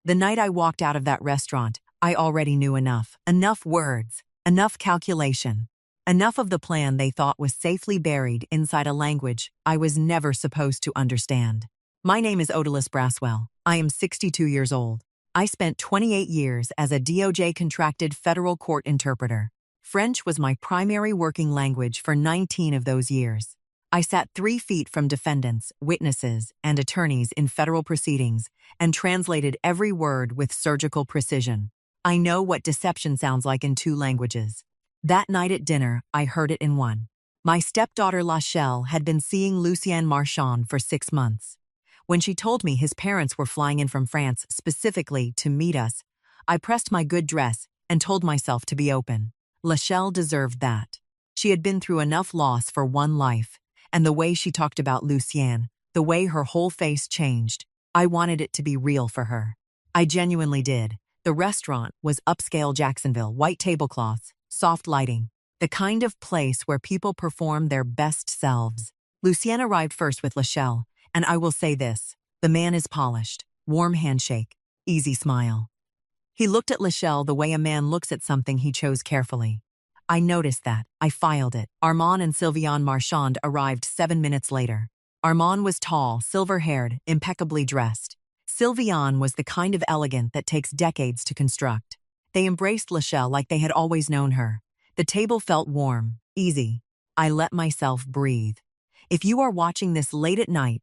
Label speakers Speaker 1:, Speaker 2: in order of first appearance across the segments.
Speaker 1: The night I walked out of that restaurant, I already knew enough. Enough words, enough calculation, enough of the plan they thought was safely buried inside a language I was never supposed to understand. My name is Odalis Braswell. I am 62 years old. I spent 28 years as a DOJ-contracted federal court interpreter. French was my primary working language for 19 of those years. I sat 3 feet from defendants, witnesses, and attorneys in federal proceedings and translated every word with surgical precision. I know what deception sounds like in 2 languages. That night at dinner, I heard it in 1. My stepdaughter Lachelle had been seeing Lucien Marchand for 6 months. When she told me his parents were flying in from France specifically to meet us, I pressed my good dress and told myself to be open. Lachelle deserved that. She had been through enough loss for one life, and the way she talked about Lucien, the way her whole face changed, I wanted it to be real for her. I genuinely did. The restaurant was upscale Jacksonville, white tablecloths, soft lighting, the kind of place where people perform their best selves. Lucien arrived first with Lachelle, and I will say this, the man is polished, warm handshake, easy smile. He looked at Lachelle the way a man looks at something he chose carefully. I noticed that. I filed it. Armand and Sylviane Marchand arrived 7 minutes later. Armand was tall, silver-haired, impeccably dressed. Sylviane was the kind of elegant that takes decades to construct. They embraced Lachelle like they had always known her. The table felt warm, easy. I let myself breathe. If you are watching this late at night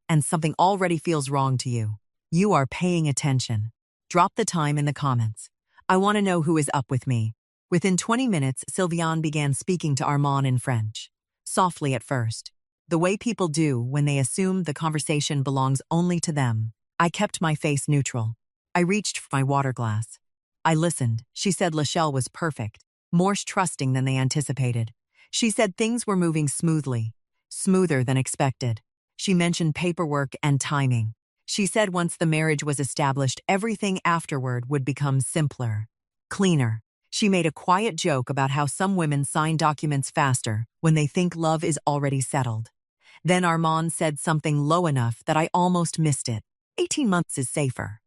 Speaker 1: and something already feels wrong to you, you are paying attention. Drop the time in the comments. I want to know who is up with me. Within 20 minutes, Sylviane began speaking to Armand in French. Softly at first. The way people do when they assume the conversation belongs only to them. I kept my face neutral. I reached for my water glass. I listened. She said Lachelle was perfect, more trusting than they anticipated. She said things were moving smoothly, smoother than expected. She mentioned paperwork and timing. She said once the marriage was established, everything afterward would become simpler, cleaner. She made a quiet joke about how some women sign documents faster when they think love is already settled. Then Armand said something low enough that I almost missed it. 18 months is safer.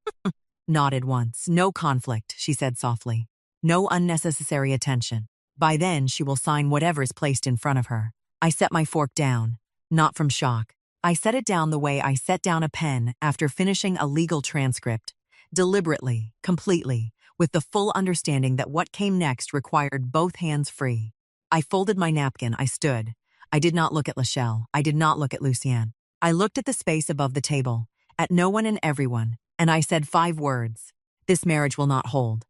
Speaker 1: Nodded once. No conflict, she said softly. No unnecessary attention. By then, she will sign whatever is placed in front of her. I set my fork down, not from shock. I set it down the way I set down a pen after finishing a legal transcript. Deliberately, completely, with the full understanding that what came next required both hands free. I folded my napkin. I stood. I did not look at Lachelle. I did not look at Lucien. I looked at the space above the table, at no one and everyone, and I said 5 words. This marriage will not hold.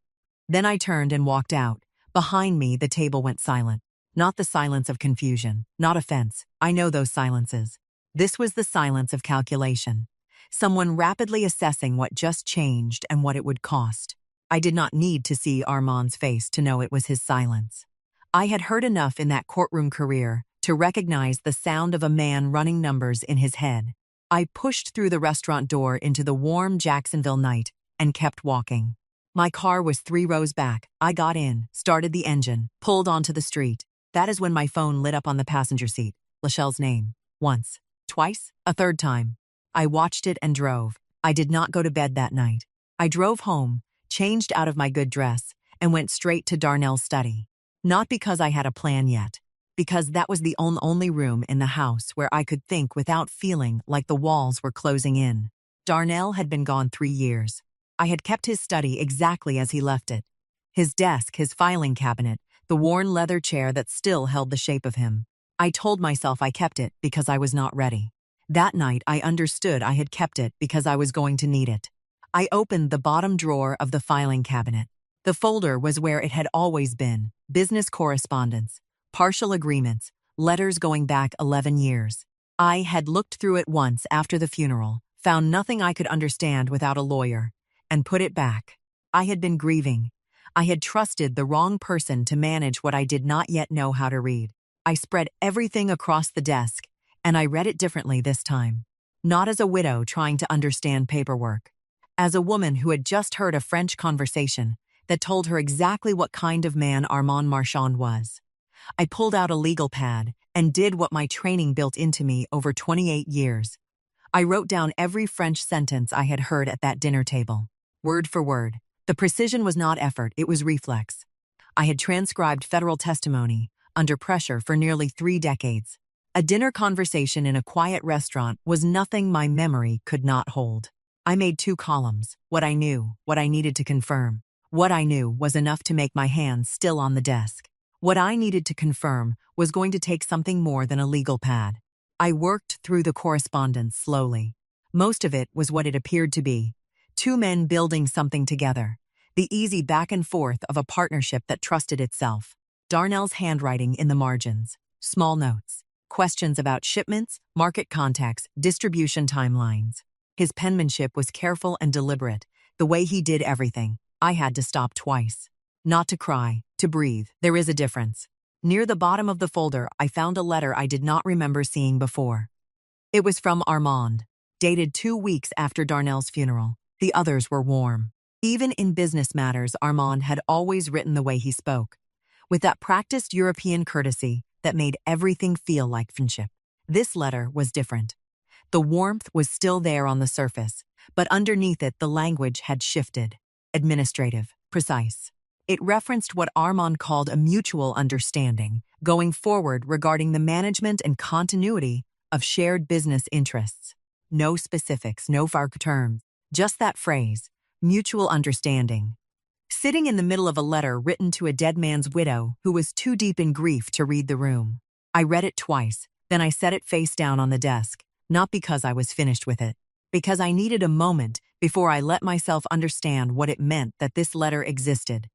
Speaker 1: Then I turned and walked out. Behind me, the table went silent. Not the silence of confusion, not offense. I know those silences. This was the silence of calculation. Someone rapidly assessing what just changed and what it would cost. I did not need to see Armand's face to know it was his silence. I had heard enough in that courtroom career to recognize the sound of a man running numbers in his head. I pushed through the restaurant door into the warm Jacksonville night and kept walking. My car was 3 rows back. I got in, started the engine, pulled onto the street. That is when my phone lit up on the passenger seat. Lachelle's name. Once. Twice. A 3rd time. I watched it and drove. I did not go to bed that night. I drove home, changed out of my good dress, and went straight to Darnell's study. Not because I had a plan yet, because that was the only room in the house where I could think without feeling like the walls were closing in. Darnell had been gone 3 years. I had kept his study exactly as he left it. His desk, his filing cabinet, the worn leather chair that still held the shape of him. I told myself I kept it because I was not ready. That night, I understood I had kept it because I was going to need it. I opened the bottom drawer of the filing cabinet. The folder was where it had always been: business correspondence, partial agreements, letters going back 11 years. I had looked through it once after the funeral, found nothing I could understand without a lawyer, and put it back. I had been grieving. I had trusted the wrong person to manage what I did not yet know how to read. I spread everything across the desk, and I read it differently this time. Not as a widow trying to understand paperwork. As a woman who had just heard a French conversation that told her exactly what kind of man Armand Marchand was. I pulled out a legal pad and did what my training built into me over 28 years. I wrote down every French sentence I had heard at that dinner table. word for word. The precision was not effort, it was reflex. I had transcribed federal testimony under pressure for nearly 3 decades. A dinner conversation in a quiet restaurant was nothing my memory could not hold. I made 2 columns: what I knew, what I needed to confirm. What I knew was enough to make my hands still on the desk. What I needed to confirm was going to take something more than a legal pad. I worked through the correspondence slowly. Most of it was what it appeared to be: 2 men building something together. The easy back and forth of a partnership that trusted itself. Darnell's handwriting in the margins. Small notes. Questions about shipments, market contacts, distribution timelines. His penmanship was careful and deliberate. The way he did everything. I had to stop twice. Not to cry, to breathe. There is a difference. Near the bottom of the folder, I found a letter I did not remember seeing before. It was from Armand, dated 2 weeks after Darnell's funeral. The others were warm. Even in business matters, Armand had always written the way he spoke, with that practiced European courtesy that made everything feel like friendship. This letter was different. The warmth was still there on the surface, but underneath it the language had shifted. Administrative, precise. It referenced what Armand called a mutual understanding going forward regarding the management and continuity of shared business interests. No specifics, no vague terms, just that phrase, mutual understanding. Sitting in the middle of a letter written to a dead man's widow who was too deep in grief to read the room. I read it twice, then I set it face down on the desk, not because I was finished with it, because I needed a moment before I let myself understand what it meant that this letter existed.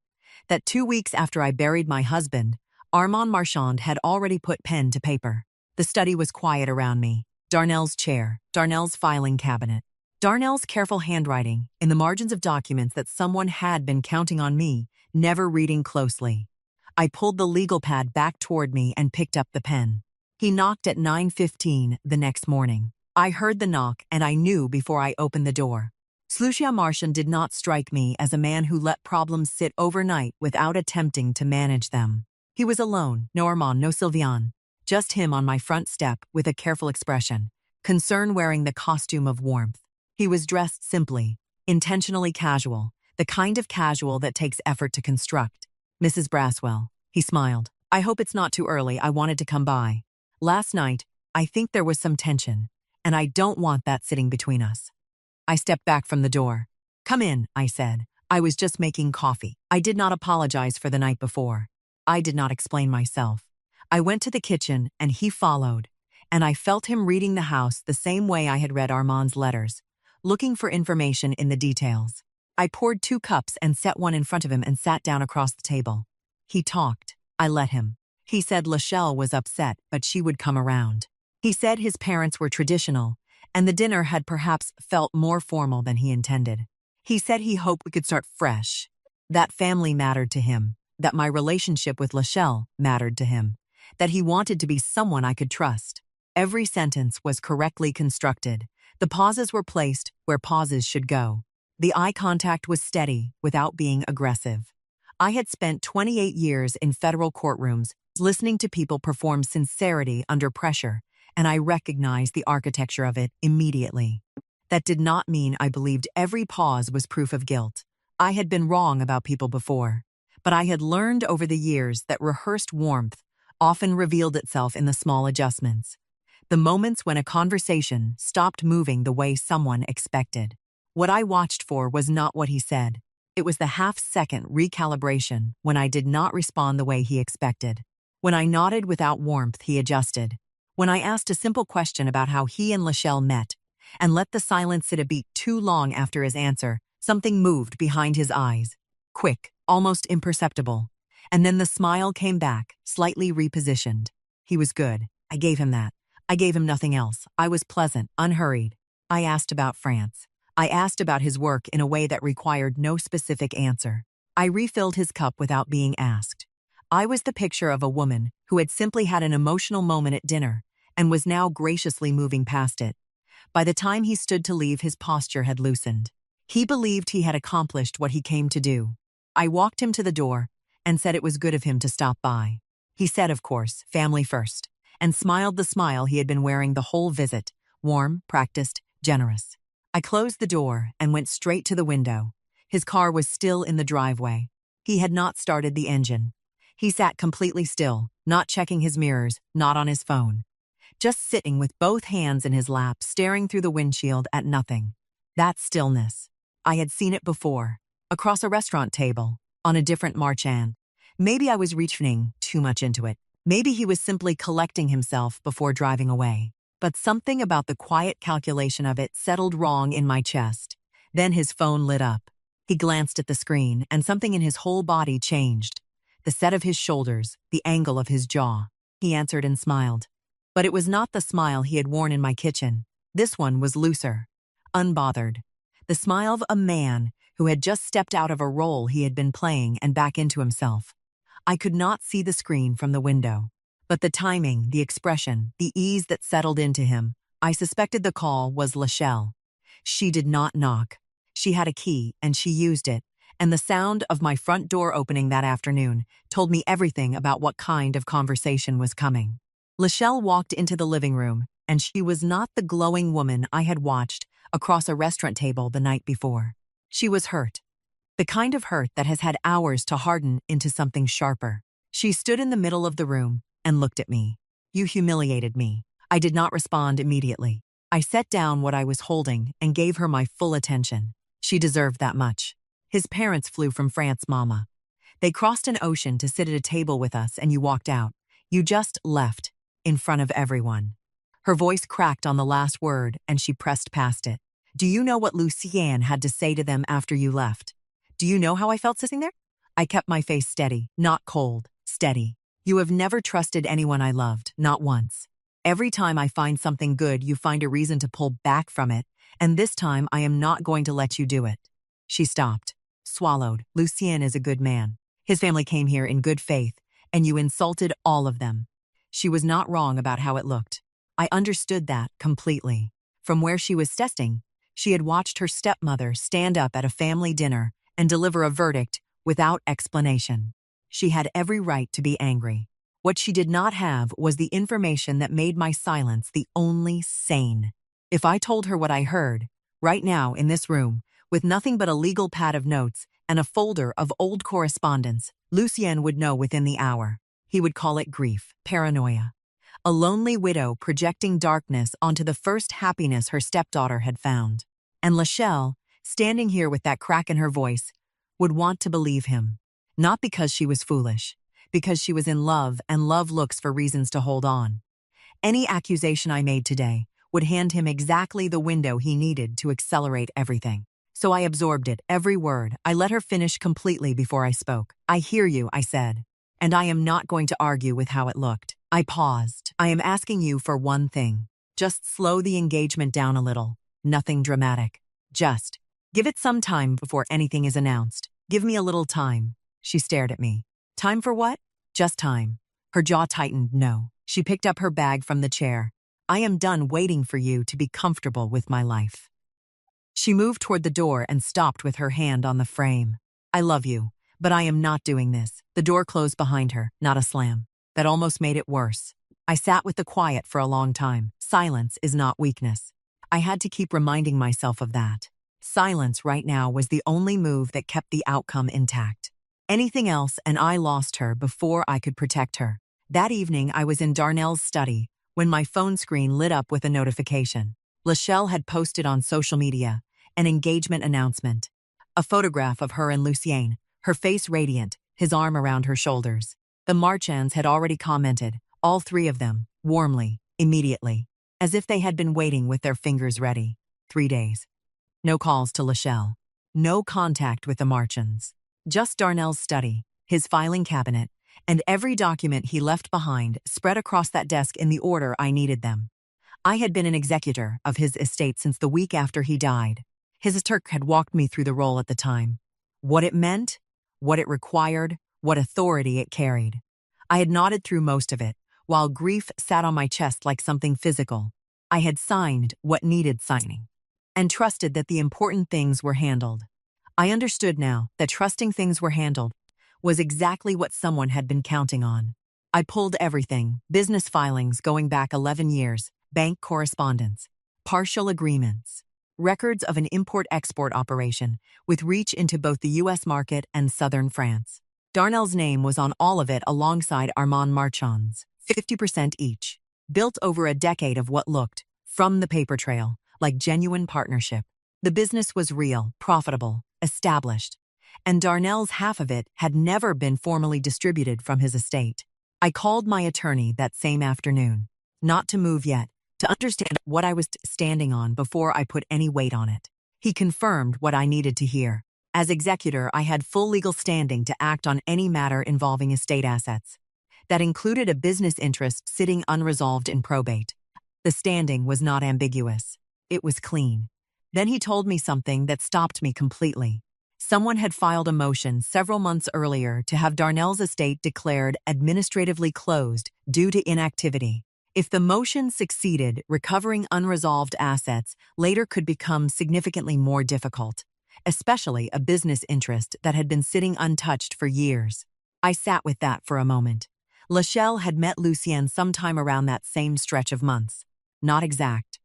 Speaker 1: That 2 weeks after I buried my husband, Armand Marchand had already put pen to paper. The study was quiet around me. Darnell's chair, Darnell's filing cabinet. Darnell's careful handwriting in the margins of documents that someone had been counting on me, never reading closely. I pulled the legal pad back toward me and picked up the pen. He knocked at 9:15 the next morning. I heard the knock and I knew before I opened the door. Slucia Marchand did not strike me as a man who let problems sit overnight without attempting to manage them. He was alone, no Armand, no Sylviane. Just him on my front step with a careful expression, concern wearing the costume of warmth. He was dressed simply, intentionally casual, the kind of casual that takes effort to construct. Mrs. Braswell, he smiled. I hope it's not too early, I wanted to come by. Last night, I think there was some tension, and I don't want that sitting between us. I stepped back from the door. Come in, I said. I was just making coffee. I did not apologize for the night before. I did not explain myself. I went to the kitchen, and he followed, and I felt him reading the house the same way I had read Armand's letters, looking for information in the details. I poured 2 cups and set one in front of him and sat down across the table. He talked. I let him. He said Lachelle was upset, but she would come around. He said his parents were traditional, and the dinner had perhaps felt more formal than he intended. He said he hoped we could start fresh. That family mattered to him, that my relationship with Lachelle mattered to him, that he wanted to be someone I could trust. Every sentence was correctly constructed. The pauses were placed where pauses should go. The eye contact was steady without being aggressive. I had spent 28 years in federal courtrooms listening to people perform sincerity under pressure, and I recognized the architecture of it immediately. That did not mean I believed every pause was proof of guilt. I had been wrong about people before, but I had learned over the years that rehearsed warmth often revealed itself in the small adjustments. The moments when a conversation stopped moving the way someone expected. What I watched for was not what he said. It was the half-second recalibration when I did not respond the way he expected. When I nodded without warmth, he adjusted. When I asked a simple question about how he and Lachelle met, and let the silence sit a beat too long after his answer, something moved behind his eyes. Quick, almost imperceptible. And then the smile came back, slightly repositioned. He was good. I gave him that. I gave him nothing else. I was pleasant, unhurried. I asked about France. I asked about his work in a way that required no specific answer. I refilled his cup without being asked. I was the picture of a woman who had simply had an emotional moment at dinner and was now graciously moving past it. By the time he stood to leave, his posture had loosened. He believed he had accomplished what he came to do. I walked him to the door and said it was good of him to stop by. He said, of course, family first, and smiled the smile he had been wearing the whole visit, warm, practiced, generous. I closed the door and went straight to the window. His car was still in the driveway. He had not started the engine. He sat completely still, not checking his mirrors, not on his phone. Just sitting with both hands in his lap, staring through the windshield at nothing. That stillness. I had seen it before, across a restaurant table, on a different marchand. Maybe I was reaching too much into it. Maybe he was simply collecting himself before driving away. But something about the quiet calculation of it settled wrong in my chest. Then his phone lit up. He glanced at the screen, and something in his whole body changed. The set of his shoulders, the angle of his jaw. He answered and smiled. But it was not the smile he had worn in my kitchen. This one was looser, unbothered. The smile of a man who had just stepped out of a role he had been playing and back into himself. I could not see the screen from the window. But the timing, the expression, the ease that settled into him, I suspected the call was Lachelle. She did not knock. She had a key, and she used it, and the sound of my front door opening that afternoon told me everything about what kind of conversation was coming. Lachelle walked into the living room, and she was not the glowing woman I had watched across a restaurant table the night before. She was hurt. The kind of hurt that has had hours to harden into something sharper. She stood in the middle of the room and looked at me. "You humiliated me." I did not respond immediately. I set down what I was holding and gave her my full attention. She deserved that much. His parents flew from France, Mama. They crossed an ocean to sit at a table with us, and you walked out. You just left, in front of everyone. Her voice cracked on the last word, and she pressed past it. "Do you know what Lucienne had to say to them after you left? Do you know how I felt sitting there?" I kept my face steady, not cold, steady. "You have never trusted anyone I loved, not once. Every time I find something good, you find a reason to pull back from it, and this time I am not going to let you do it." She stopped, swallowed. "Lucien is a good man. His family came here in good faith, and you insulted all of them." She was not wrong about how it looked. I understood that completely. From where she was testing, she had watched her stepmother stand up at a family dinner and deliver a verdict without explanation. She had every right to be angry. What she did not have was the information that made my silence the only sane. If I told her what I heard, right now in this room, with nothing but a legal pad of notes and a folder of old correspondence, Lucien would know within the hour. He would call it grief, paranoia. A lonely widow projecting darkness onto the first happiness her stepdaughter had found. And Lachelle, standing here with that crack in her voice, would want to believe him. Not because she was foolish, because she was in love, and love looks for reasons to hold on. Any accusation I made today would hand him exactly the window he needed to accelerate everything. So I absorbed it, every word. I let her finish completely before I spoke. "I hear you," I said, "and I am not going to argue with how it looked." I paused. "I am asking you for one thing. Just slow the engagement down a little. Nothing dramatic. Just give it some time before anything is announced. Give me a little time." She stared at me. "Time for what?" "Just time." Her jaw tightened. "No." She picked up her bag from the chair. "I am done waiting for you to be comfortable with my life." She moved toward the door and stopped with her hand on the frame. "I love you, but I am not doing this." The door closed behind her, not a slam. That almost made it worse. I sat with the quiet for a long time. Silence is not weakness. I had to keep reminding myself of that. Silence right now was the only move that kept the outcome intact. Anything else, and I lost her before I could protect her. That evening, I was in Darnell's study when my phone screen lit up with a notification. Lachelle had posted on social media an engagement announcement. A photograph of her and Lucien, her face radiant, his arm around her shoulders. The Marchands had already commented, all three of them, warmly, immediately, as if they had been waiting with their fingers ready. 3 days. No calls to Lachelle. No contact with the Marchands. Just Darnell's study, his filing cabinet, and every document he left behind spread across that desk in the order I needed them. I had been an executor of his estate since the week after he died. His Turk had walked me through the role at the time. What it meant, what it required, what authority it carried. I had nodded through most of it, while grief sat on my chest like something physical. I had signed what needed signing, and trusted that the important things were handled. I understood now that trusting things were handled was exactly what someone had been counting on. I pulled everything, business filings going back 11 years, bank correspondence, partial agreements, records of an import-export operation with reach into both the U.S. market and southern France. Darnell's name was on all of it alongside Armand Marchand's, 50% each. Built over a decade of what looked, from the paper trail, like genuine partnership. The business was real, profitable, established, and Darnell's half of it had never been formally distributed from his estate. I called my attorney that same afternoon, not to move yet, to understand what I was standing on before I put any weight on it. He confirmed what I needed to hear. As executor, I had full legal standing to act on any matter involving estate assets. That included a business interest sitting unresolved in probate. The standing was not ambiguous. It was clean. Then he told me something that stopped me completely. Someone had filed a motion several months earlier to have Darnell's estate declared administratively closed due to inactivity. If the motion succeeded, recovering unresolved assets later could become significantly more difficult, especially a business interest that had been sitting untouched for years. I sat with that for a moment. Lachelle had met Lucien sometime around that same stretch of months. Not exact,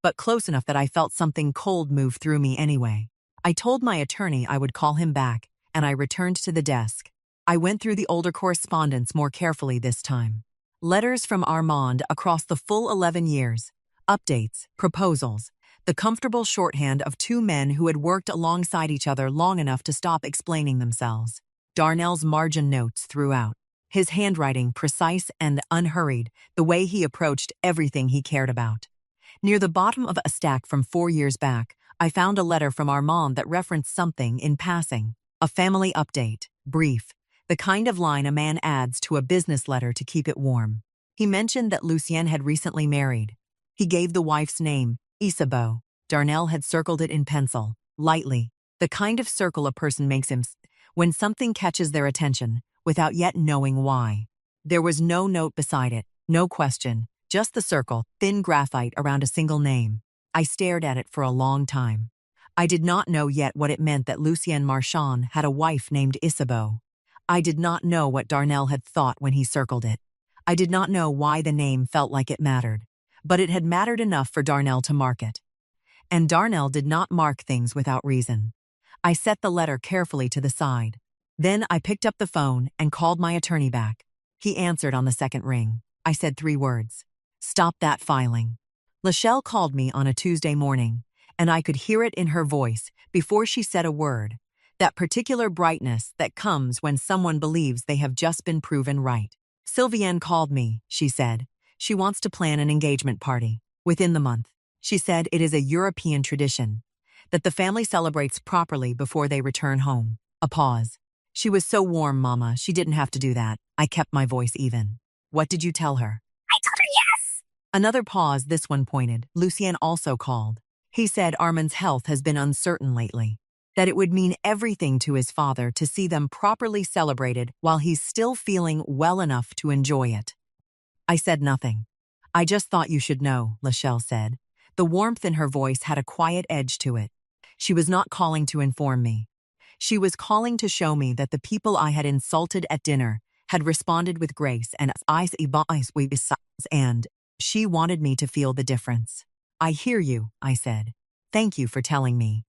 Speaker 1: but close enough that I felt something cold move through me anyway. I told my attorney I would call him back, and I returned to the desk. I went through the older correspondence more carefully this time. Letters from Armand across the full 11 years. Updates, proposals, the comfortable shorthand of two men who had worked alongside each other long enough to stop explaining themselves. Darnell's margin notes throughout. His handwriting precise and unhurried, the way he approached everything he cared about. Near the bottom of a stack from 4 years back, I found a letter from Armand that referenced something in passing. A family update, brief, the kind of line a man adds to a business letter to keep it warm. He mentioned that Lucien had recently married. He gave the wife's name, Isabeau. Darnell had circled it in pencil, lightly, the kind of circle a person makes when something catches their attention, without yet knowing why. There was no note beside it, no question, just the circle, thin graphite around a single name. I stared at it for a long time. I did not know yet what it meant that Lucien Marchand had a wife named Isabeau. I did not know what Darnell had thought when he circled it. I did not know why the name felt like it mattered, but it had mattered enough for Darnell to mark it. And Darnell did not mark things without reason. I set the letter carefully to the side. Then I picked up the phone and called my attorney back. He answered on the second ring. I said 3 words. Stop that filing. Lachelle called me on a Tuesday morning, and I could hear it in her voice before she said a word. That particular brightness that comes when someone believes they have just been proven right. Sylvienne called me, she said. She wants to plan an engagement party. Within the month. She said it is a European tradition. That the family celebrates properly before they return home. A pause. She was so warm, Mama, she didn't have to do that. I kept my voice even. What did you tell her? I told her yes. Another pause, this one pointed. Lucien also called. He said Armand's health has been uncertain lately. That it would mean everything to his father to see them properly celebrated while he's still feeling well enough to enjoy it. I said nothing. I just thought you should know, Lachelle said. The warmth in her voice had a quiet edge to it. She was not calling to inform me. She was calling to show me that the people I had insulted at dinner had responded with grace and she wanted me to feel the difference. I hear you, I said. Thank you for telling me.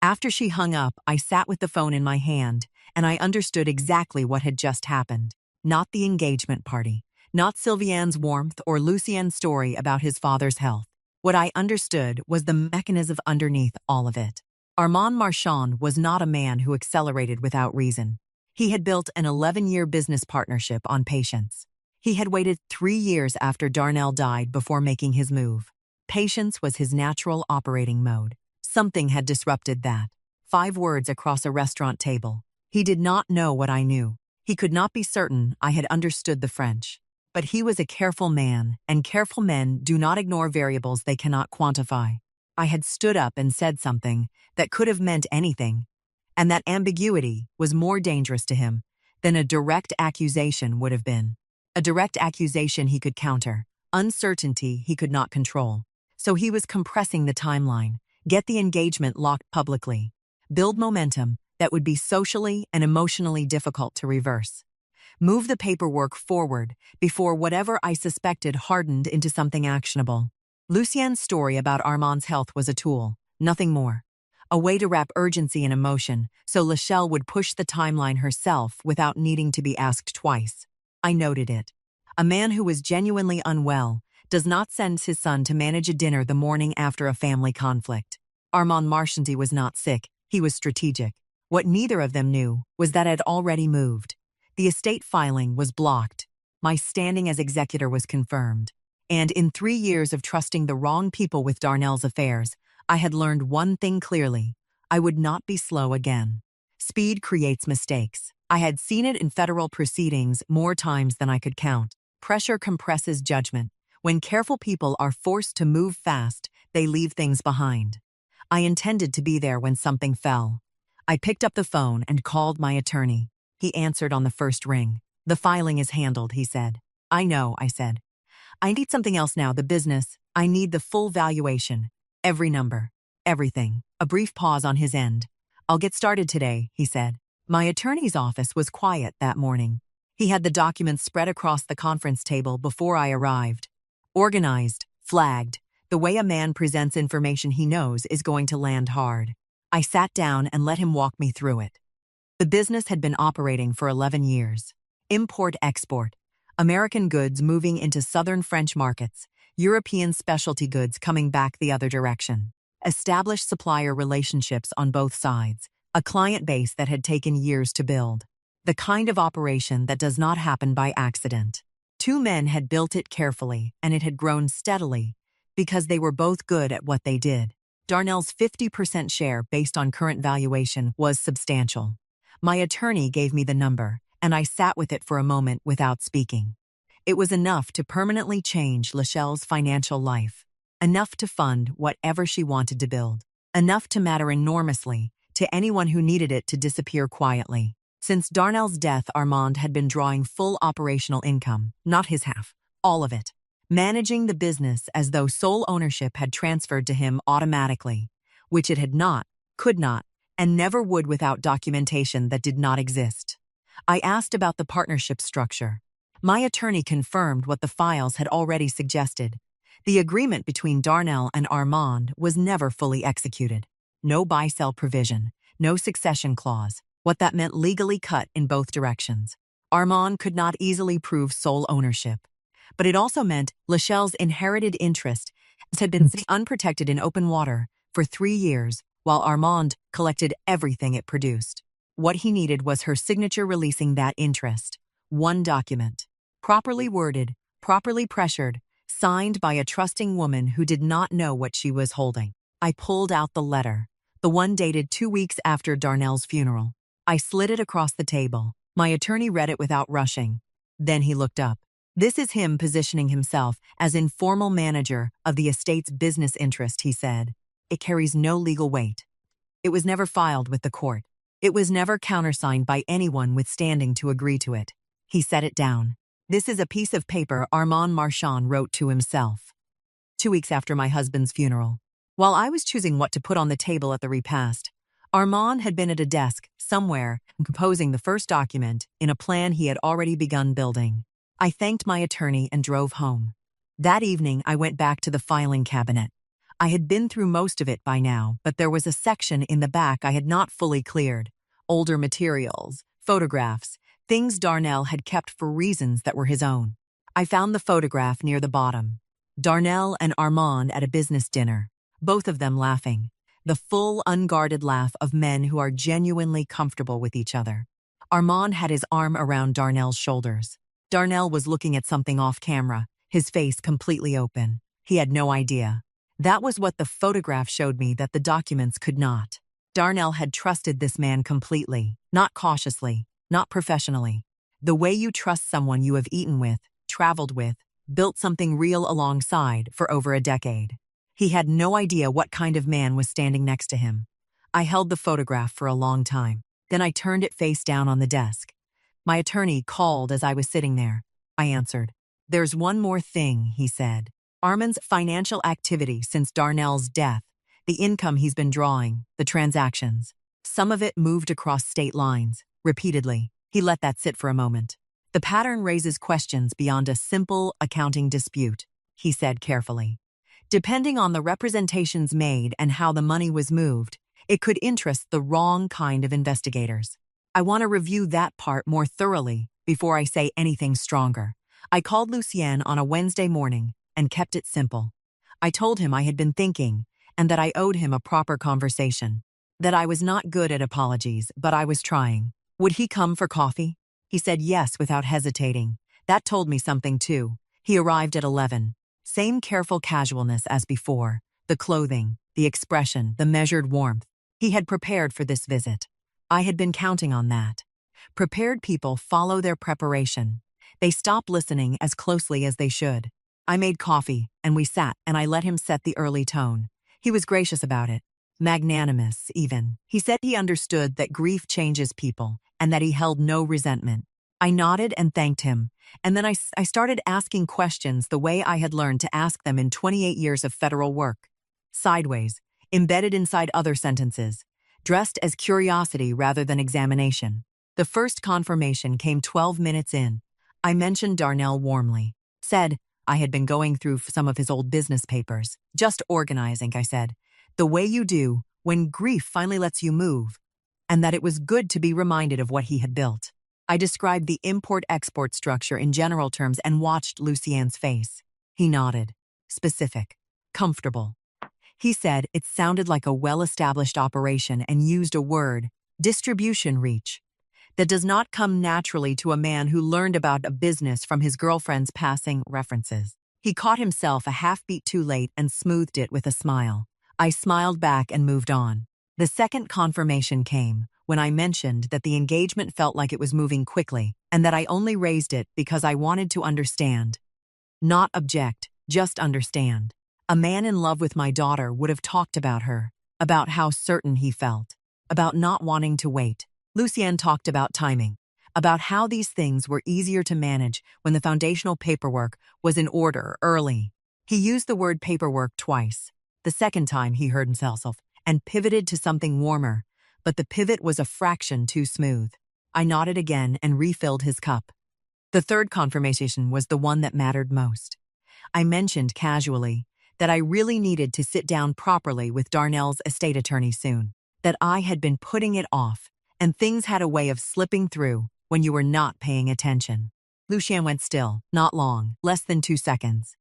Speaker 1: After she hung up, I sat with the phone in my hand, and I understood exactly what had just happened. Not the engagement party, not Sylvienne's warmth or Lucien's story about his father's health. What I understood was the mechanism underneath all of it. Armand Marchand was not a man who accelerated without reason. He had built an 11-year business partnership on patience. He had waited 3 years after Darnell died before making his move. Patience was his natural operating mode. Something had disrupted that. 5 words across a restaurant table. He did not know what I knew. He could not be certain I had understood the French. But he was a careful man, and careful men do not ignore variables they cannot quantify. I had stood up and said something that could have meant anything, and that ambiguity was more dangerous to him than a direct accusation would have been. A direct accusation he could counter, uncertainty he could not control. So he was compressing the timeline, get the engagement locked publicly, build momentum that would be socially and emotionally difficult to reverse. Move the paperwork forward before whatever I suspected hardened into something actionable. Lucien's story about Armand's health was a tool, Nothing more. A way to wrap urgency in emotion, so Lachelle would push the timeline herself without needing to be asked twice. I noted it. A man who was genuinely unwell does not send his son to manage a dinner the morning after a family conflict. Armand Marchanty was not sick, he was strategic. What neither of them knew was that I'd already moved. The estate filing was blocked. My standing as executor was confirmed. And in 3 years of trusting the wrong people with Darnell's affairs, I had learned one thing clearly: I would not be slow again. Speed creates mistakes. I had seen it in federal proceedings more times than I could count. Pressure compresses judgment. When careful people are forced to move fast, they leave things behind. I intended to be there when something fell. I picked up the phone and called my attorney. He answered on the first ring. "The filing is handled," he said. "I know," I said. "I need something else now, the business. I need the full valuation. Every number. Everything." A brief pause on his end. "I'll get started today," he said. My attorney's office was quiet that morning. He had the documents spread across the conference table before I arrived. Organized, flagged, the way a man presents information he knows is going to land hard. I sat down and let him walk me through it. The business had been operating for 11 years. Import-export. American goods moving into southern French markets. European specialty goods coming back the other direction. Established supplier relationships on both sides. A client base that had taken years to build. The kind of operation that does not happen by accident. 2 men had built it carefully, and it had grown steadily, because they were both good at what they did. Darnell's 50% share based on current valuation was substantial. My attorney gave me the number, and I sat with it for a moment without speaking. It was enough to permanently change Lachelle's financial life. Enough to fund whatever she wanted to build. Enough to matter enormously to anyone who needed it to disappear quietly. Since Darnell's death, Armand had been drawing full operational income, not his half, all of it. Managing the business as though sole ownership had transferred to him automatically, which it had not, could not, and never would without documentation that did not exist. I asked about the partnership structure. My attorney confirmed what the files had already suggested. The agreement between Darnell and Armand was never fully executed. No buy-sell provision, no succession clause. What that meant legally cut in both directions. Armand could not easily prove sole ownership. But it also meant Lachelle's inherited interest had been sitting unprotected in open water for 3 years, while Armand collected everything it produced. What he needed was her signature releasing that interest. One document. Properly worded, properly pressured, signed by a trusting woman who did not know what she was holding. I pulled out the letter, the one dated 2 weeks after Darnell's funeral. I slid it across the table. My attorney read it without rushing. Then he looked up. This is him positioning himself as informal manager of the estate's business interest, he said. It carries no legal weight. It was never filed with the court. It was never countersigned by anyone with standing to agree to it. He set it down. This is a piece of paper Armand Marchand wrote to himself. 2 weeks after my husband's funeral. While I was choosing what to put on the table at the repast, Armand had been at a desk somewhere composing the first document in a plan he had already begun building. I thanked my attorney and drove home. That evening, I went back to the filing cabinet. I had been through most of it by now, but there was a section in the back I had not fully cleared. Older materials, photographs, things Darnell had kept for reasons that were his own. I found the photograph near the bottom. Darnell and Armand at a business dinner, both of them laughing. The full, unguarded laugh of men who are genuinely comfortable with each other. Armand had his arm around Darnell's shoulders. Darnell was looking at something off camera, his face completely open. He had no idea. That was what the photograph showed me that the documents could not. Darnell had trusted this man completely, not cautiously, not professionally. The way you trust someone you have eaten with, traveled with, built something real alongside for over a decade. He had no idea what kind of man was standing next to him. I held the photograph for a long time. Then I turned it face down on the desk. My attorney called as I was sitting there. I answered. "There's one more thing," he said. "Armand's financial activity since Darnell's death, the income he's been drawing, the transactions. Some of it moved across state lines, repeatedly." He let that sit for a moment. "The pattern raises questions beyond a simple accounting dispute," he said carefully. Depending on the representations made and how the money was moved, it could interest the wrong kind of investigators. I want to review that part more thoroughly before I say anything stronger. I called Lucien on a Wednesday morning and kept it simple. I told him I had been thinking and that I owed him a proper conversation. That I was not good at apologies, but I was trying. Would he come for coffee? He said yes without hesitating. That told me something too. He arrived at 11. Same careful casualness as before. The clothing, the expression, the measured warmth. He had prepared for this visit. I had been counting on that. Prepared people follow their preparation. They stop listening as closely as they should. I made coffee, and we sat, and I let him set the early tone. He was gracious about it. Magnanimous, even. He said he understood that grief changes people, and that he held no resentment. I nodded and thanked him, and then I started asking questions the way I had learned to ask them in 28 years of federal work. Sideways, embedded inside other sentences, dressed as curiosity rather than examination. The first confirmation came 12 minutes in. I mentioned Darnell warmly. Said I had been going through some of his old business papers. Just organizing, I said. The way you do when grief finally lets you move. And that it was good to be reminded of what he had built. I described the import-export structure in general terms and watched Lucien's face. He nodded. Specific. Comfortable. He said it sounded like a well-established operation and used a word, distribution reach, that does not come naturally to a man who learned about a business from his girlfriend's passing references. He caught himself a half-beat too late and smoothed it with a smile. I smiled back and moved on. The second confirmation came when I mentioned that the engagement felt like it was moving quickly and that I only raised it because I wanted to understand. Not object, just understand. A man in love with my daughter would have talked about her, about how certain he felt, about not wanting to wait. Lucien talked about timing, about how these things were easier to manage when the foundational paperwork was in order early. He used the word paperwork twice. The second time he heard himself and pivoted to something warmer, but the pivot was a fraction too smooth. I nodded again and refilled his cup. The third confirmation was the one that mattered most. I mentioned casually that I really needed to sit down properly with Darnell's estate attorney soon, that I had been putting it off, and things had a way of slipping through when you were not paying attention. Lucien went still, not long, less than 2 seconds.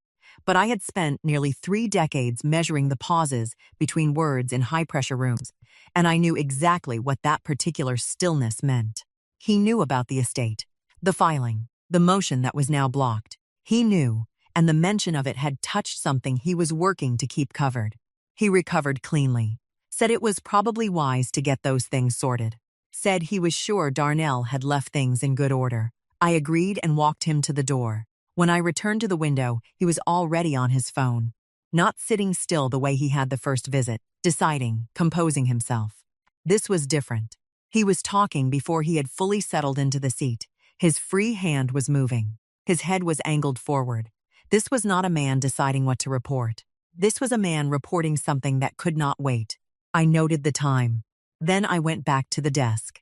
Speaker 1: But I had spent nearly 3 decades measuring the pauses between words in high-pressure rooms, and I knew exactly what that particular stillness meant. He knew about the estate, the filing, the motion that was now blocked. He knew, and the mention of it had touched something he was working to keep covered. He recovered cleanly, said it was probably wise to get those things sorted, said he was sure Darnell had left things in good order. I agreed and walked him to the door. When I returned to the window, he was already on his phone, not sitting still the way he had the first visit, deciding, composing himself. This was different. He was talking before he had fully settled into the seat. His free hand was moving. His head was angled forward. This was not a man deciding what to report. This was a man reporting something that could not wait. I noted the time. Then I went back to the desk.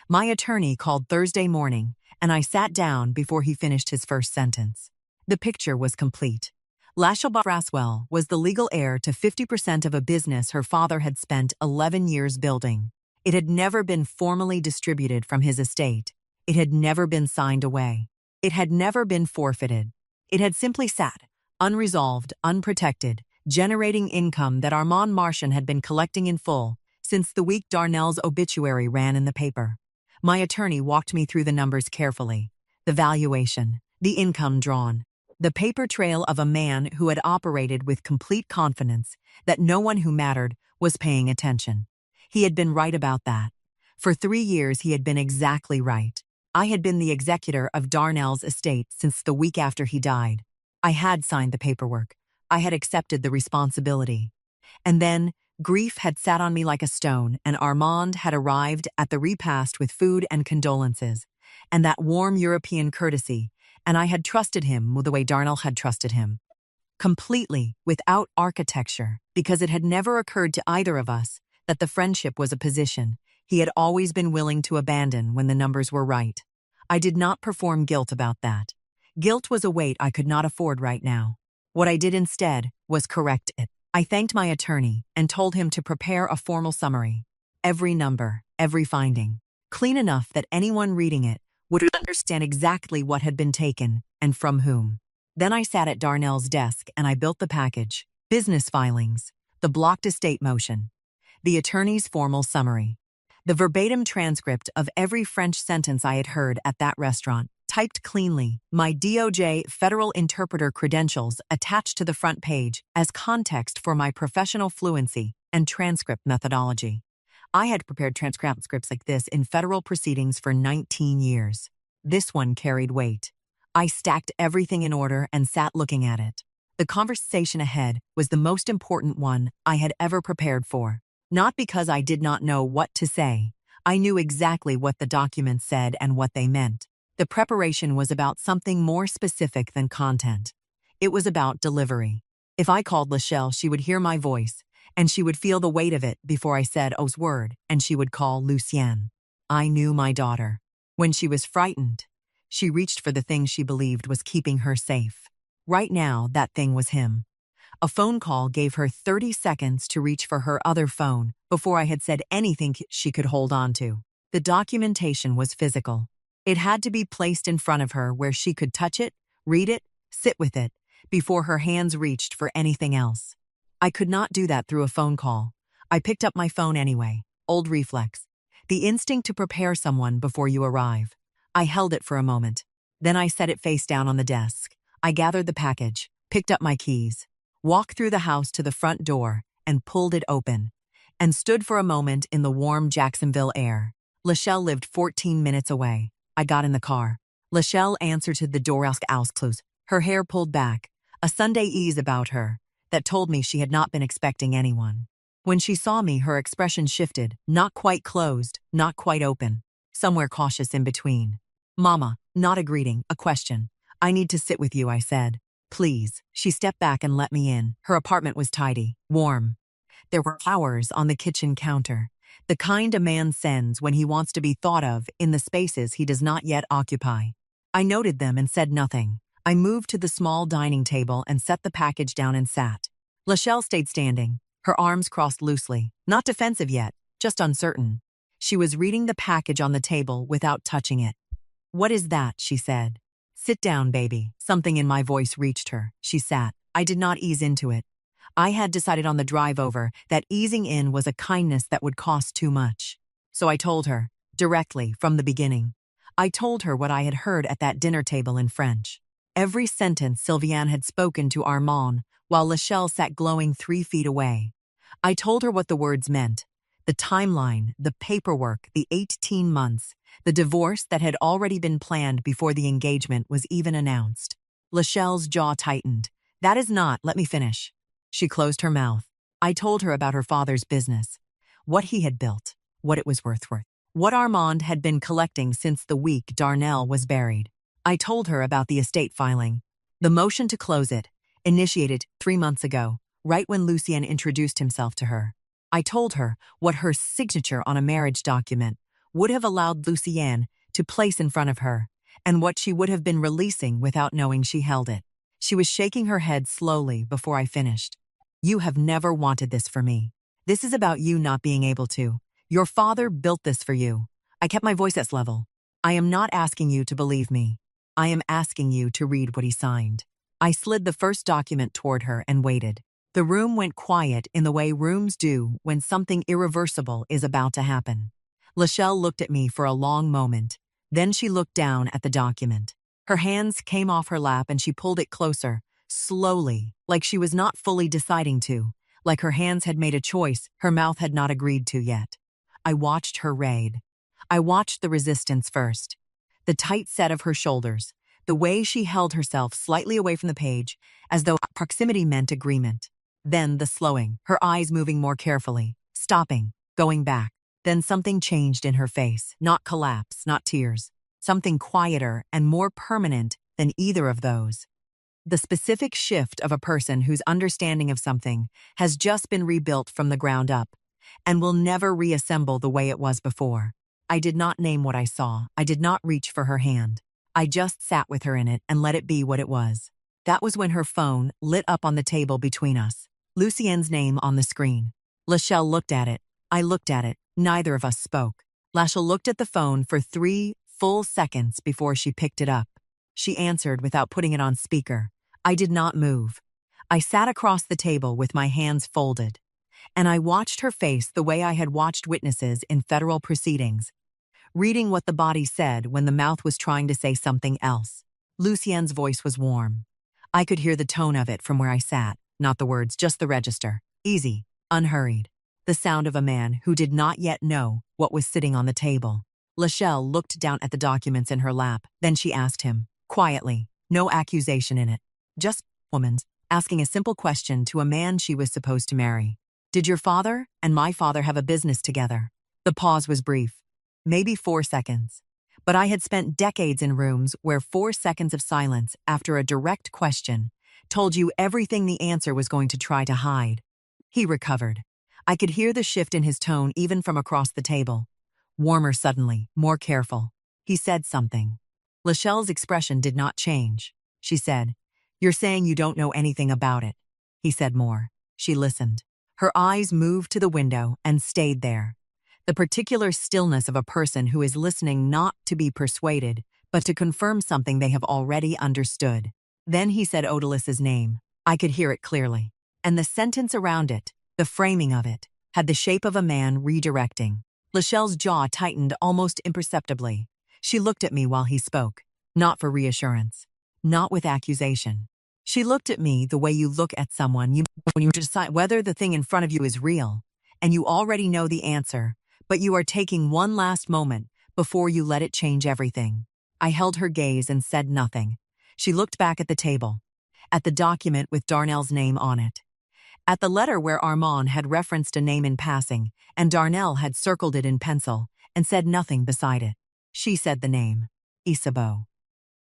Speaker 1: My attorney called Thursday morning, and I sat down before he finished his first sentence. The picture was complete. Lashley Braswell was the legal heir to 50% of a business her father had spent 11 years building. It had never been formally distributed from his estate. It had never been signed away. It had never been forfeited. It had simply sat, unresolved, unprotected, generating income that Armand Marchand had been collecting in full since the week Darnell's obituary ran in the paper. My attorney walked me through the numbers carefully. The valuation, the income drawn, the paper trail of a man who had operated with complete confidence that no one who mattered was paying attention. He had been right about that. For 3 years he had been exactly right. I had been the executor of Darnell's estate since the week after he died. I had signed the paperwork. I had accepted the responsibility. And then, grief had sat on me like a stone, and Armand had arrived at the repast with food and condolences, and that warm European courtesy, and I had trusted him the way Darnell had trusted him. Completely, without architecture, because it had never occurred to either of us that the friendship was a position he had always been willing to abandon when the numbers were right. I did not perform guilt about that. Guilt was a weight I could not afford right now. What I did instead was corrected. I thanked my attorney and told him to prepare a formal summary. Every number, every finding, clean enough that anyone reading it would understand exactly what had been taken and from whom. Then I sat at Darnell's desk and I built the package, business filings, the blocked estate motion, the attorney's formal summary, the verbatim transcript of every French sentence I had heard at that restaurant, typed cleanly, my DOJ federal interpreter credentials attached to the front page as context for my professional fluency and transcript methodology. I had prepared transcripts like this in federal proceedings for 19 years. This one carried weight. I stacked everything in order and sat looking at it. The conversation ahead was the most important one I had ever prepared for. Not because I did not know what to say. I knew exactly what the documents said and what they meant. The preparation was about something more specific than content. It was about delivery. If I called Lachelle, she would hear my voice, and she would feel the weight of it before I said O's word, and she would call Lucienne. I knew my daughter. When she was frightened, she reached for the thing she believed was keeping her safe. Right now, that thing was him. A phone call gave her 30 seconds to reach for her other phone before I had said anything she could hold on to. The documentation was physical. It had to be placed in front of her where she could touch it, read it, sit with it, before her hands reached for anything else. I could not do that through a phone call. I picked up my phone anyway, old reflex. The instinct to prepare someone before you arrive. I held it for a moment. Then I set it face down on the desk. I gathered the package, picked up my keys, walked through the house to the front door, and pulled it open, and stood for a moment in the warm Jacksonville air. Lachelle lived 14 minutes away. I got in the car. Lachelle answered to the door, ausclose, her hair pulled back, a Sunday ease about her that told me she had not been expecting anyone. When she saw me, her expression shifted, not quite closed, not quite open, somewhere cautious in between. Mama, not a greeting, a question. I need to sit with you, I said. Please. She stepped back and let me in. Her apartment was tidy, warm. There were flowers on the kitchen counter, the kind a man sends when he wants to be thought of in the spaces he does not yet occupy. I noted them and said nothing. I moved to the small dining table and set the package down and sat. Lachelle stayed standing, her arms crossed loosely, not defensive yet, just uncertain. She was reading the package on the table without touching it. What is that? She said. Sit down, baby. Something in my voice reached her. She sat. I did not ease into it. I had decided on the drive over that easing in was a kindness that would cost too much. So I told her, directly, from the beginning. I told her what I had heard at that dinner table in French. Every sentence Sylviane had spoken to Armand while Lachelle sat glowing 3 feet away. I told her what the words meant. The timeline, the paperwork, the 18 months, the divorce that had already been planned before the engagement was even announced. Lachelle's jaw tightened. That is not, let me finish. She closed her mouth. I told her about her father's business, what he had built, what it was worth, what Armand had been collecting since the week Darnell was buried. I told her about the estate filing, the motion to close it, initiated 3 months ago, right when Lucien introduced himself to her. I told her what her signature on a marriage document would have allowed Lucien to place in front of her, and what she would have been releasing without knowing she held it. She was shaking her head slowly before I finished. You have never wanted this for me. This is about you not being able to. Your father built this for you. I kept my voice at level. I am not asking you to believe me. I am asking you to read what he signed. I slid the first document toward her and waited. The room went quiet in the way rooms do when something irreversible is about to happen. Lachelle looked at me for a long moment. Then she looked down at the document. Her hands came off her lap and she pulled it closer, slowly, like she was not fully deciding to, like her hands had made a choice her mouth had not agreed to yet. I watched her read. I watched the resistance first. The tight set of her shoulders, the way she held herself slightly away from the page, as though proximity meant agreement. Then the slowing, her eyes moving more carefully, stopping, going back. Then something changed in her face, not collapse, not tears. Something quieter and more permanent than either of those. The specific shift of a person whose understanding of something has just been rebuilt from the ground up and will never reassemble the way it was before. I did not name what I saw. I did not reach for her hand. I just sat with her in it and let it be what it was. That was when her phone lit up on the table between us. Lucien's name on the screen. Lachelle looked at it. I looked at it. Neither of us spoke. Lachelle looked at the phone for 3 full seconds before she picked it up. She answered without putting it on speaker. I did not move. I sat across the table with my hands folded, and I watched her face the way I had watched witnesses in federal proceedings, reading what the body said when the mouth was trying to say something else. Lucien's voice was warm. I could hear the tone of it from where I sat, not the words, just the register. Easy, unhurried. The sound of a man who did not yet know what was sitting on the table. Lachelle looked down at the documents in her lap, then she asked him, quietly, no accusation in it, just woman's, asking a simple question to a man she was supposed to marry. Did your father and my father have a business together? The pause was brief, maybe 4 seconds. But I had spent decades in rooms where 4 seconds of silence after a direct question told you everything the answer was going to try to hide. He recovered. I could hear the shift in his tone even from across the table. Warmer suddenly, more careful. He said something. Lachelle's expression did not change. She said, "You're saying you don't know anything about it." He said more. She listened. Her eyes moved to the window and stayed there. The particular stillness of a person who is listening not to be persuaded, but to confirm something they have already understood. Then he said Odalis' name. I could hear it clearly. And the sentence around it, the framing of it, had the shape of a man redirecting. Lachelle's jaw tightened almost imperceptibly. She looked at me while he spoke, not for reassurance, not with accusation. She looked at me the way you look at someone when you decide whether the thing in front of you is real, and you already know the answer, but you are taking one last moment before you let it change everything. I held her gaze and said nothing. She looked back at the table, at the document with Darnell's name on it, at the letter where Armand had referenced a name in passing, and Darnell had circled it in pencil and said nothing beside it. She said the name, Isabeau.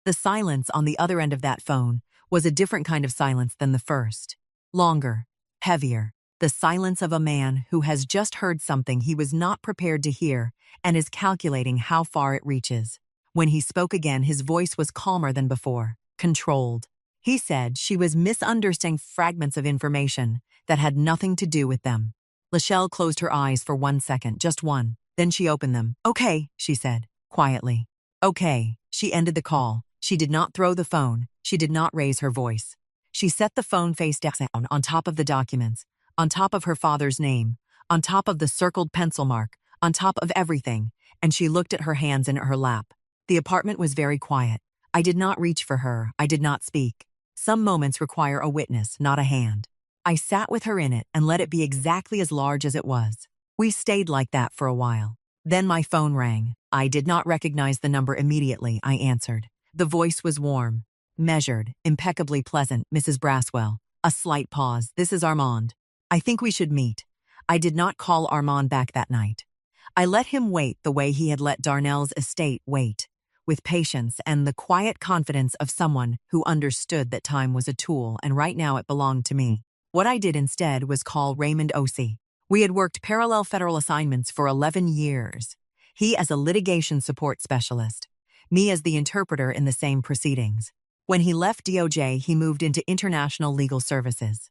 Speaker 1: The silence on the other end of that phone was a different kind of silence than the first. Longer, heavier. The silence of a man who has just heard something he was not prepared to hear and is calculating how far it reaches. When he spoke again, his voice was calmer than before, controlled. He said she was misunderstanding fragments of information that had nothing to do with them. Lachelle closed her eyes for 1 second, just one. Then she opened them. Okay, she said, quietly. Okay, she ended the call. She did not throw the phone. She did not raise her voice. She set the phone face down on top of the documents, on top of her father's name, on top of the circled pencil mark, on top of everything, and she looked at her hands in her lap. The apartment was very quiet. I did not reach for her. I did not speak. Some moments require a witness, not a hand. I sat with her in it and let it be exactly as large as it was. We stayed like that for a while. Then my phone rang. I did not recognize the number immediately. I answered. The voice was warm, measured, impeccably pleasant. Mrs. Braswell. A slight pause. This is Armand. I think we should meet. I did not call Armand back that night. I let him wait the way he had let Darnell's estate wait, with patience and the quiet confidence of someone who understood that time was a tool and right now it belonged to me. What I did instead was call Raymond Ossie. We had worked parallel federal assignments for 11 years. He as a litigation support specialist, me as the interpreter in the same proceedings. When he left DOJ, he moved into international legal services.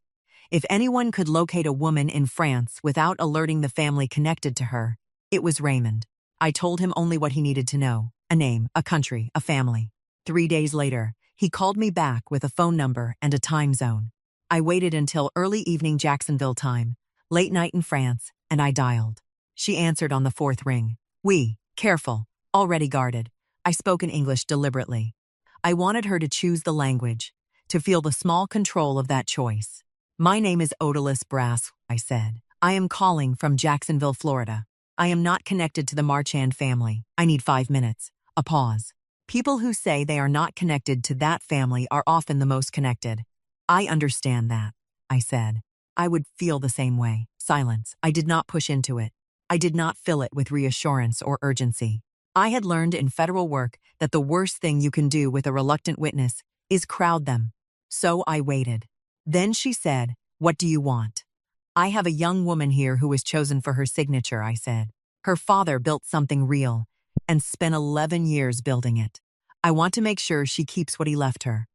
Speaker 1: If anyone could locate a woman in France without alerting the family connected to her, it was Raymond. I told him only what he needed to know. A name, a country, a family. 3 days later, he called me back with a phone number and a time zone. I waited until early evening Jacksonville time, late night in France, and I dialed. She answered on the 4th ring. Oui, careful, already guarded. I spoke in English deliberately. I wanted her to choose the language, to feel the small control of that choice. My name is Odalis Brass, I said. I am calling from Jacksonville, Florida. I am not connected to the Marchand family. I need 5 minutes. A pause. People who say they are not connected to that family are often the most connected. I understand that, I said. I would feel the same way. Silence. I did not push into it. I did not fill it with reassurance or urgency. I had learned in federal work that the worst thing you can do with a reluctant witness is crowd them. So I waited. Then she said, "What do you want?" I have a young woman here who was chosen for her signature, I said. Her father built something real and spent 11 years building it. I want to make sure she keeps what he left her.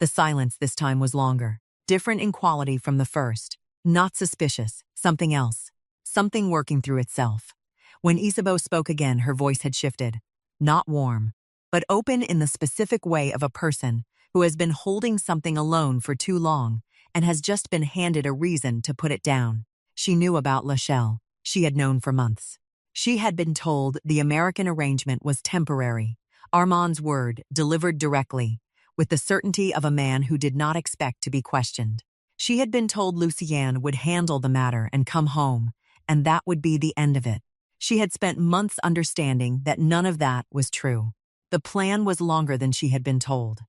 Speaker 1: The silence this time was longer, different in quality from the first. Not suspicious, something else. Something working through itself. When Isabeau spoke again, her voice had shifted. Not warm, but open in the specific way of a person who has been holding something alone for too long and has just been handed a reason to put it down. She knew about Lachelle. She had known for months. She had been told the American arrangement was temporary. Armand's word, delivered directly, with the certainty of a man who did not expect to be questioned. She had been told Lucienne would handle the matter and come home, and that would be the end of it. She had spent months understanding that none of that was true. The plan was longer than she had been told.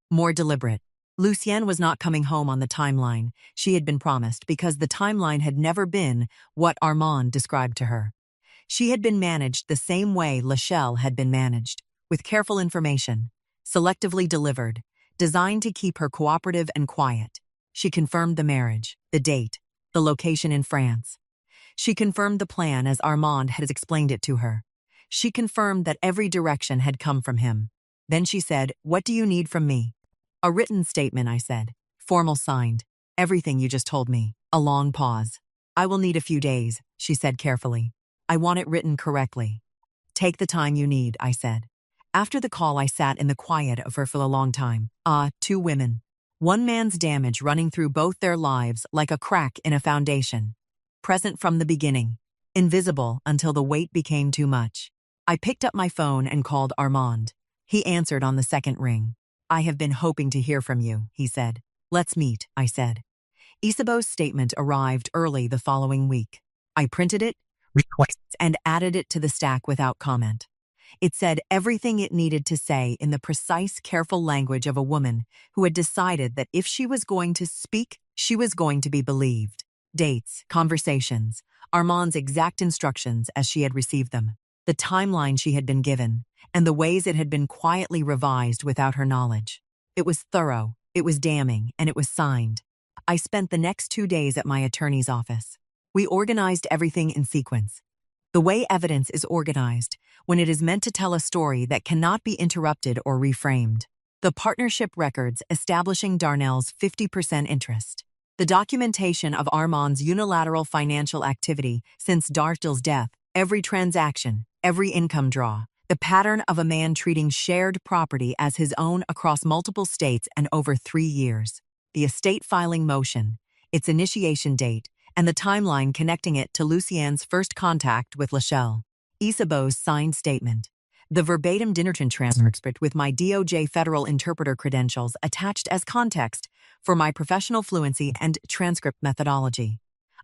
Speaker 1: More deliberate. Lucienne was not coming home on the timeline she had been promised because the timeline had never been what Armand described to her. She had been managed the same way Lachelle had been managed, with careful information, selectively delivered, designed to keep her cooperative and quiet. She confirmed the marriage, the date, the location in France. She confirmed the plan as Armand had explained it to her. She confirmed that every direction had come from him. Then she said, "What do you need from me?" "A written statement," I said. "Formal signed. Everything you just told me." A long pause. "I will need a few days," she said carefully. "I want it written correctly." "Take the time you need," I said. After the call, I sat in the quiet of her for a long time. Two women. One man's damage running through both their lives like a crack in a foundation. Present from the beginning. Invisible until the weight became too much. I picked up my phone and called Armand. He answered on the second ring. "I have been hoping to hear from you," he said. "Let's meet," I said. Isabeau's statement arrived early the following week. I printed it, and added it to the stack without comment. It said everything it needed to say in the precise, careful language of a woman who had decided that if she was going to speak, she was going to be believed. Dates, conversations, Armand's exact instructions as she had received them, the timeline she had been given, and the ways it had been quietly revised without her knowledge. It was thorough, it was damning, and it was signed. I spent the next 2 days at my attorney's office. We organized everything in sequence. The way evidence is organized when it is meant to tell a story that cannot be interrupted or reframed. The partnership records establishing Darnell's 50% interest. The documentation of Armand's unilateral financial activity since Darnell's death, every transaction, every income draw, the pattern of a man treating shared property as his own across multiple states and over 3 years. The estate filing motion, its initiation date, and the timeline connecting it to Lucienne's first contact with Lachelle. Isabeau's signed statement. The verbatim Didn transcript with my DOJ federal interpreter credentials attached as context for my professional fluency and transcript methodology.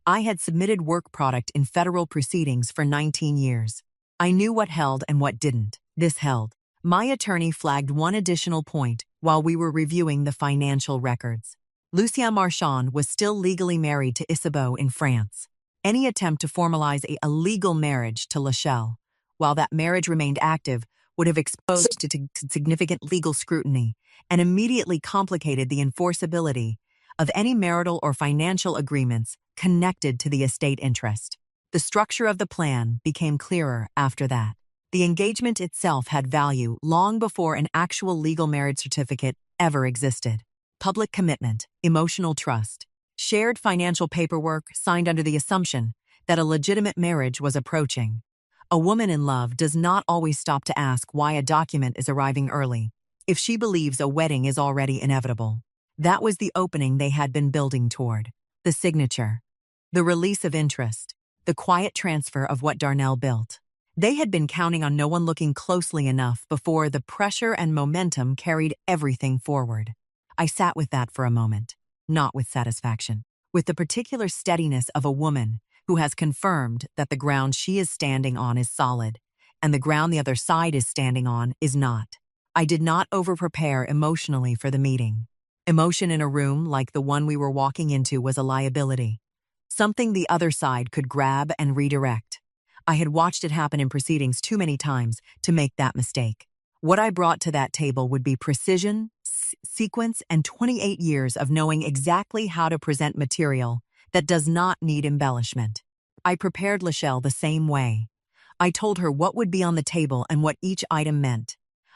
Speaker 1: I had submitted work product in federal proceedings for 19 years. I knew what held and what didn't. This held. My attorney flagged one additional point while we were reviewing the financial records. Lucien Marchand was still legally married to Isabeau in France. Any attempt to formalize a legal marriage to Lachelle, while that marriage remained active, would have exposed to significant legal scrutiny and immediately complicated the enforceability of any marital or financial agreements connected to the estate interest. The structure of the plan became clearer after that. The engagement itself had value long before an actual legal marriage certificate ever existed. Public commitment, emotional trust, shared financial paperwork signed under the assumption that a legitimate marriage was approaching. A woman in love does not always stop to ask why a document is arriving early, if she believes a wedding is already inevitable. That was the opening they had been building toward. The signature. The release of interest. The quiet transfer of what Darnell built. They had been counting on no one looking closely enough before the pressure and momentum carried everything forward. I sat with that for a moment, not with satisfaction, with the particular steadiness of a woman who has confirmed that the ground she is standing on is solid, and the ground the other side is standing on is not. I did not over-prepare emotionally for the meeting. Emotion in a room like the one we were walking into was a liability, something the other side could grab and redirect. I had watched it happen in proceedings too many times to make that mistake. What I brought to that table would be precision, sequence, and 28 years of knowing exactly how to present material that does not need embellishment. I prepared Lachelle the same way. I told her what would be on the table and what each item meant.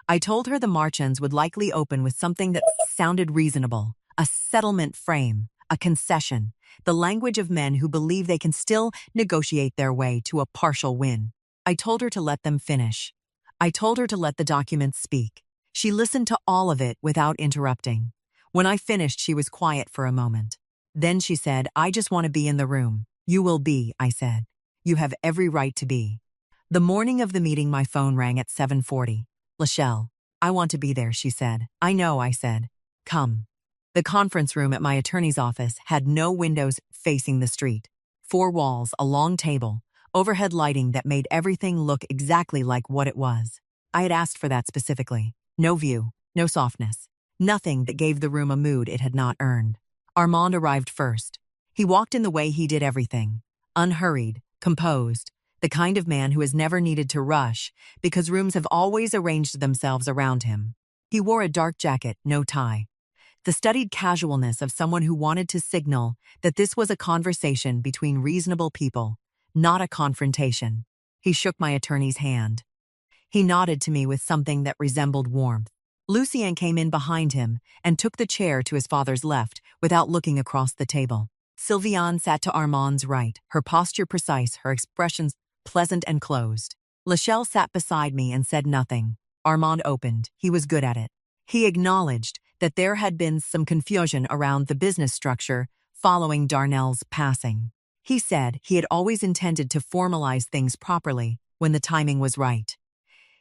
Speaker 1: I told her the Marchans would likely open with something that sounded reasonable, a settlement frame, a concession, the language of men who believe they can still negotiate their way to a partial win. I told her to let them finish. I told her to let the documents speak. She listened to all of it without interrupting. When I finished, she was quiet for a moment. Then she said, "I just want to be in the room." "You will be," I said. "You have every right to be." The morning of the meeting, my phone rang at 7:40. "Lachelle, I want to be there," she said. "I know," I said. "Come." The conference room at my attorney's office had no windows facing the street. 4 walls, a long table, overhead lighting that made everything look exactly like what it was. I had asked for that specifically. No view, no softness, nothing that gave the room a mood it had not earned. Armand arrived first. He walked in the way he did everything. Unhurried, composed, the kind of man who has never needed to rush because rooms have always arranged themselves around him. He wore a dark jacket, no tie. The studied casualness of someone who wanted to signal that this was a conversation between reasonable people, not a confrontation. He shook my attorney's hand. He nodded to me with something that resembled warmth. Lucien came in behind him and took the chair to his father's left without looking across the table. Sylviane sat to Armand's right, her posture precise, her expressions pleasant and closed. Lachelle sat beside me and said nothing. Armand opened. He was good at it. He acknowledged that there had been some confusion around the business structure following Darnell's passing. He said he had always intended to formalize things properly when the timing was right.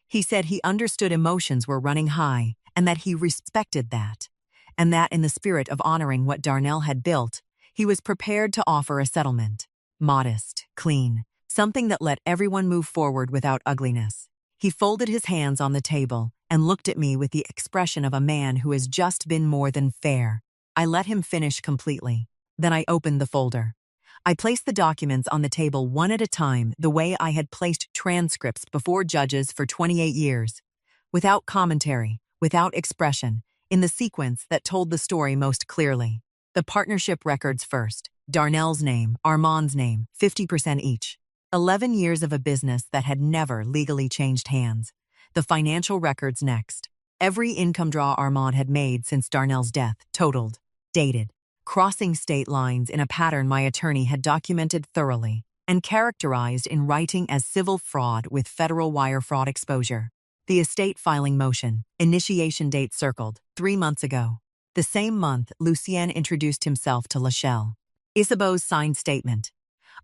Speaker 1: He said he understood emotions were running high and that he respected that, and that in the spirit of honoring what Darnell had built, he was prepared to offer a settlement. Modest, clean, something that let everyone move forward without ugliness. He folded his hands on the table and looked at me with the expression of a man who has just been more than fair. I let him finish completely. Then I opened the folder. I placed the documents on the table one at a time, the way I had placed transcripts before judges for 28 years. Without commentary, without expression, in the sequence that told the story most clearly. The partnership records first. Darnell's name, Armand's name, 50% each. 11 years of a business that had never legally changed hands. The financial records next. Every income draw Armand had made since Darnell's death, totaled, dated, crossing state lines in a pattern my attorney had documented thoroughly and characterized in writing as civil fraud with federal wire fraud exposure. The estate filing motion, initiation date circled, 3 months ago. The same month, Lucien introduced himself to Lachelle. Isabeau's signed statement.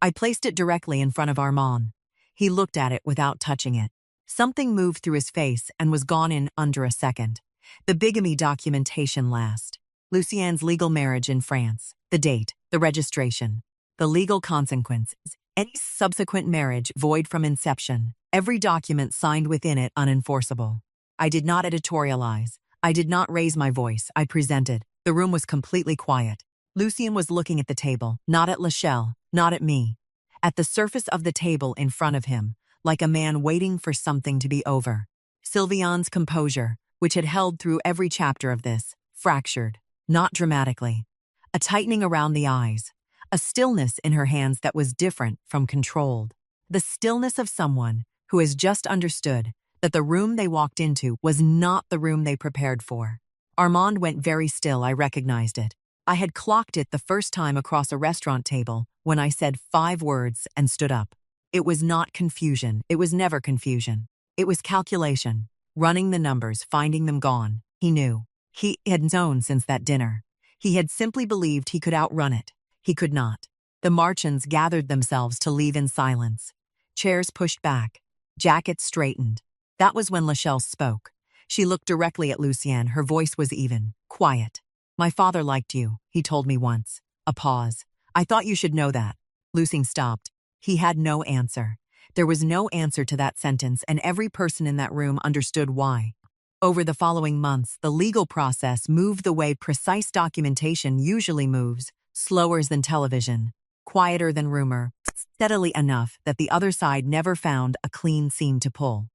Speaker 1: I placed it directly in front of Armand. He looked at it without touching it. Something moved through his face and was gone in under a second. The bigamy documentation last. Lucien's legal marriage in France. The date, the registration, the legal consequences. Any subsequent marriage void from inception. Every document signed within it unenforceable. I did not editorialize. I did not raise my voice. I presented. The room was completely quiet. Lucien was looking at the table, not at Lachelle, not at me. At the surface of the table in front of him, like a man waiting for something to be over. Sylviane's composure, which had held through every chapter of this, fractured, not dramatically. A tightening around the eyes, a stillness in her hands that was different from controlled. The stillness of someone who has just understood that the room they walked into was not the room they prepared for. Armand went very still. I recognized it. I had clocked it the first time across a restaurant table when I said 5 words and stood up. It was not confusion. It was never confusion. It was calculation. Running the numbers, finding them gone. He knew. He had known since that dinner. He had simply believed he could outrun it. He could not. The Marchans gathered themselves to leave in silence. Chairs pushed back. Jackets straightened. That was when Lachelle spoke. She looked directly at Lucien. Her voice was even, quiet. "My father liked you," he told me once. A pause. "I thought you should know that." Lucien stopped. He had no answer. There was no answer to that sentence, and every person in that room understood why. Over the following months, the legal process moved the way precise documentation usually moves, slower than television, quieter than rumor, steadily enough that the other side never found a clean seam to pull.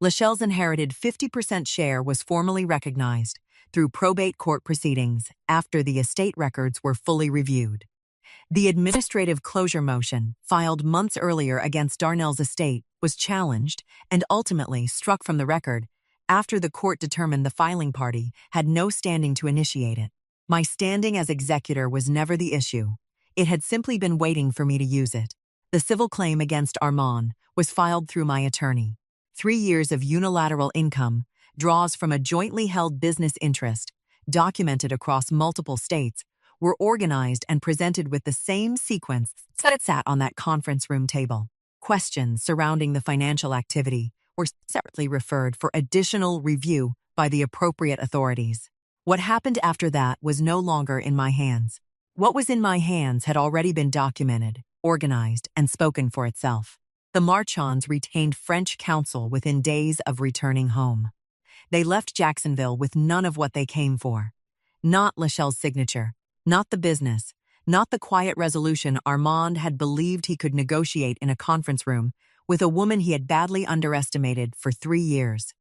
Speaker 1: Lachelle's inherited 50% share was formally recognized through probate court proceedings after the estate records were fully reviewed. The administrative closure motion, filed months earlier against Darnell's estate, was challenged and ultimately struck from the record after the court determined the filing party had no standing to initiate it. My standing as executor was never the issue. It had simply been waiting for me to use it. The civil claim against Armand was filed through my attorney. 3 years of unilateral income, draws from a jointly held business interest, documented across multiple states, were organized and presented with the same sequence that sat on that conference room table. Questions surrounding the financial activity were separately referred for additional review by the appropriate authorities. What happened after that was no longer in my hands. What was in my hands had already been documented, organized, and spoken for itself. The Marchands retained French counsel within days of returning home. They left Jacksonville with none of what they came for. Not Lachelle's signature, not the business, not the quiet resolution Armand had believed he could negotiate in a conference room with a woman he had badly underestimated for 3 years.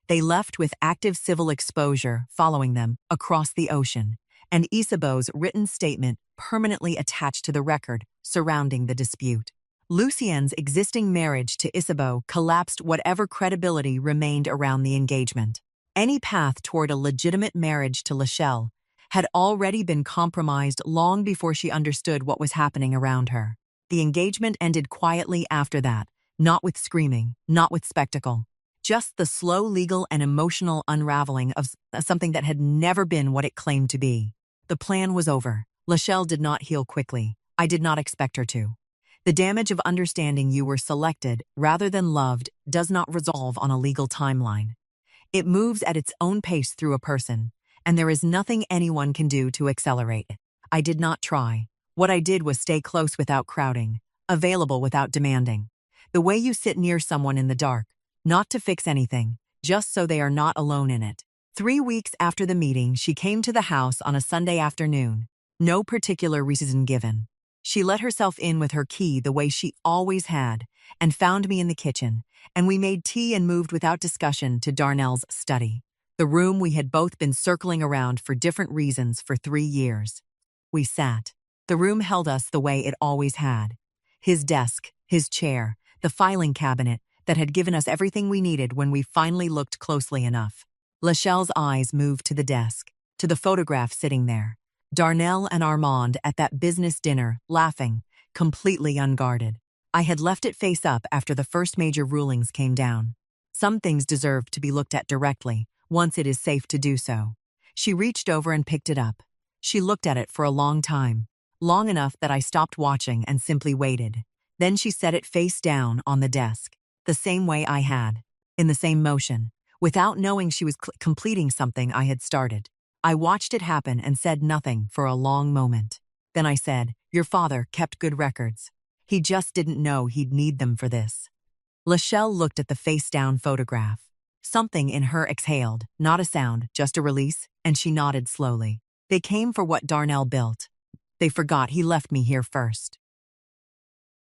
Speaker 1: They left with active civil exposure following them across the ocean, and Isabeau's written statement permanently attached to the record surrounding the dispute. Lucien's existing marriage to Isabeau collapsed whatever credibility remained around the engagement. Any path toward a legitimate marriage to Lachelle had already been compromised long before she understood what was happening around her. The engagement ended quietly after that, not with screaming, not with spectacle. Just the slow legal and emotional unraveling of something that had never been what it claimed to be. The plan was over. Lachelle did not heal quickly. I did not expect her to. The damage of understanding you were selected rather than loved does not resolve on a legal timeline. It moves at its own pace through a person, and there is nothing anyone can do to accelerate it. I did not try. What I did was stay close without crowding, available without demanding. The way you sit near someone in the dark, not to fix anything, just so they are not alone in it. 3 weeks after the meeting, she came to the house on a Sunday afternoon. No particular reason given. She let herself in with her key the way she always had, and found me in the kitchen, and we made tea and moved without discussion to Darnell's study, the room we had both been circling around for different reasons for 3 years. We sat. The room held us the way it always had. His desk, his chair, the filing cabinet that had given us everything we needed when we finally looked closely enough. Lachelle's eyes moved to the desk, to the photograph sitting there. Darnell and Armand at that business dinner, laughing, completely unguarded. I had left it face up after the first major rulings came down. Some things deserve to be looked at directly, once it is safe to do so. She reached over and picked it up. She looked at it for a long time, long enough that I stopped watching and simply waited. Then she set it face down on the desk, the same way I had, in the same motion, without knowing she was completing something I had started. I watched it happen and said nothing for a long moment. Then I said, "Your father kept good records. He just didn't know he'd need them for this." Lachelle looked at the face-down photograph. Something in her exhaled, not a sound, just a release, and she nodded slowly. They came for what Darnell built. They forgot he left me here first.